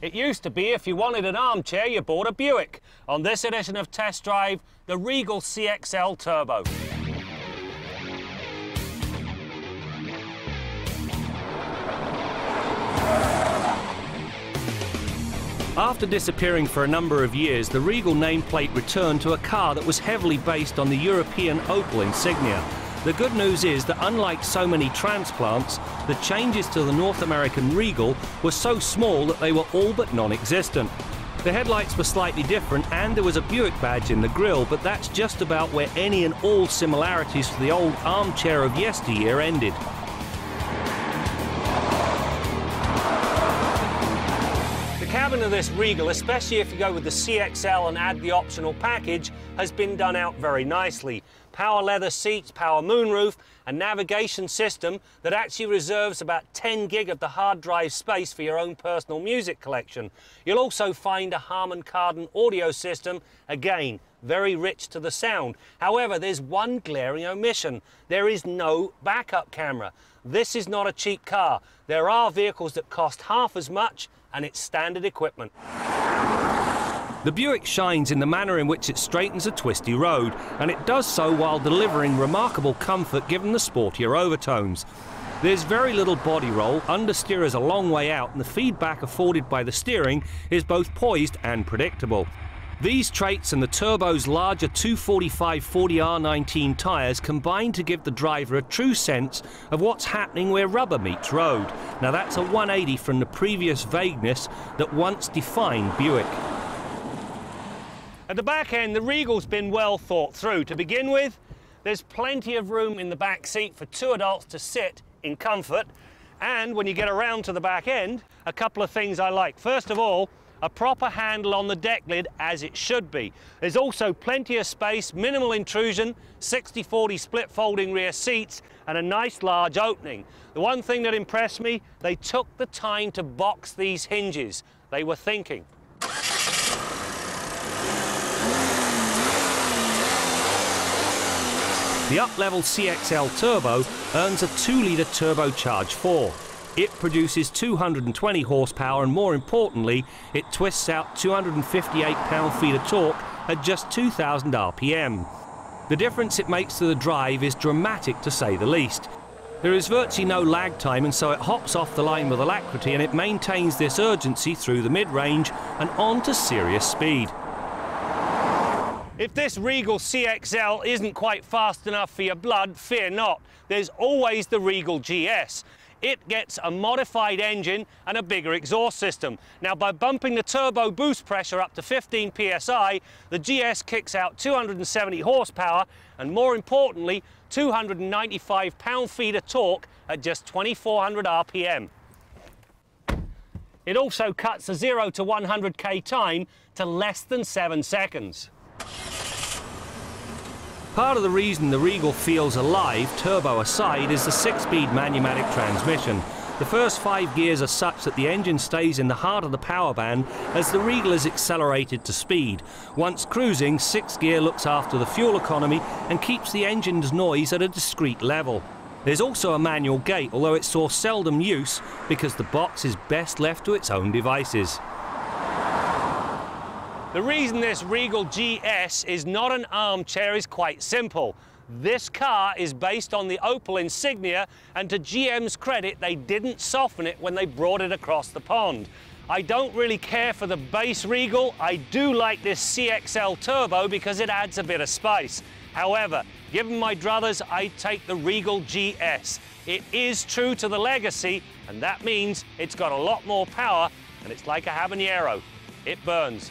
It used to be if you wanted an armchair, you bought a Buick. On this edition of Test Drive, the Regal CXL Turbo. After disappearing for a number of years, the Regal nameplate returned to a car that was heavily based on the European Opel insignia. The good news is that unlike so many transplants, the changes to the North American Regal were so small that they were all but non-existent. The headlights were slightly different and there was a Buick badge in the grille, but that's just about where any and all similarities to the old armchair of yesteryear ended. The cabin of this Regal, especially if you go with the CXL and add the optional package, has been done out very nicely. Power leather seats, power moonroof, a navigation system that actually reserves about 10 gig of the hard drive space for your own personal music collection. You'll also find a Harman Kardon audio system, again, very rich to the sound. However, there's one glaring omission. There is no backup camera. This is not a cheap car. There are vehicles that cost half as much, and it's standard equipment. The Buick shines in the manner in which it straightens a twisty road, and it does so while delivering remarkable comfort given the sportier overtones. There's very little body roll, understeer is a long way out, and the feedback afforded by the steering is both poised and predictable. These traits and the turbo's larger 245/40R19 tyres combine to give the driver a true sense of what's happening where rubber meets road. Now that's a 180 from the previous vagueness that once defined Buick. At the back end, the Regal's been well thought through. To begin with, there's plenty of room in the back seat for two adults to sit in comfort. And when you get around to the back end, a couple of things I like. First of all, a proper handle on the deck lid, as it should be. There's also plenty of space, minimal intrusion, 60/40 split folding rear seats, and a nice large opening. The one thing that impressed me, they took the time to box these hinges. They were thinking. The up-level CXL Turbo earns a 2-litre turbocharged 4. It produces 220 horsepower and, more importantly, it twists out 258 pound-feet of torque at just 2,000 RPM. The difference it makes to the drive is dramatic, to say the least. There is virtually no lag time, and so it hops off the line with alacrity, and it maintains this urgency through the mid-range and on to serious speed. If this Regal CXL isn't quite fast enough for your blood, fear not. There's always the Regal GS. It gets a modified engine and a bigger exhaust system. Now, by bumping the turbo boost pressure up to 15 psi, the GS kicks out 270 horsepower and, more importantly, 295 pound-feet of torque at just 2,400 RPM. It also cuts the 0 to 100k time to less than 7 seconds. Part of the reason the Regal feels alive, turbo aside, is the 6-speed manumatic transmission. The first 5 gears are such that the engine stays in the heart of the power band as the Regal is accelerated to speed. Once cruising, 6th gear looks after the fuel economy and keeps the engine's noise at a discreet level. There's also a manual gate, although it saw seldom use because the box is best left to its own devices. The reason this Regal GS is not an armchair is quite simple. This car is based on the Opel insignia, and to GM's credit, they didn't soften it when they brought it across the pond. I don't really care for the base Regal. I do like this CXL Turbo because it adds a bit of spice. However, given my druthers, I take the Regal GS. It is true to the legacy, and that means it's got a lot more power, and it's like a habanero. It burns.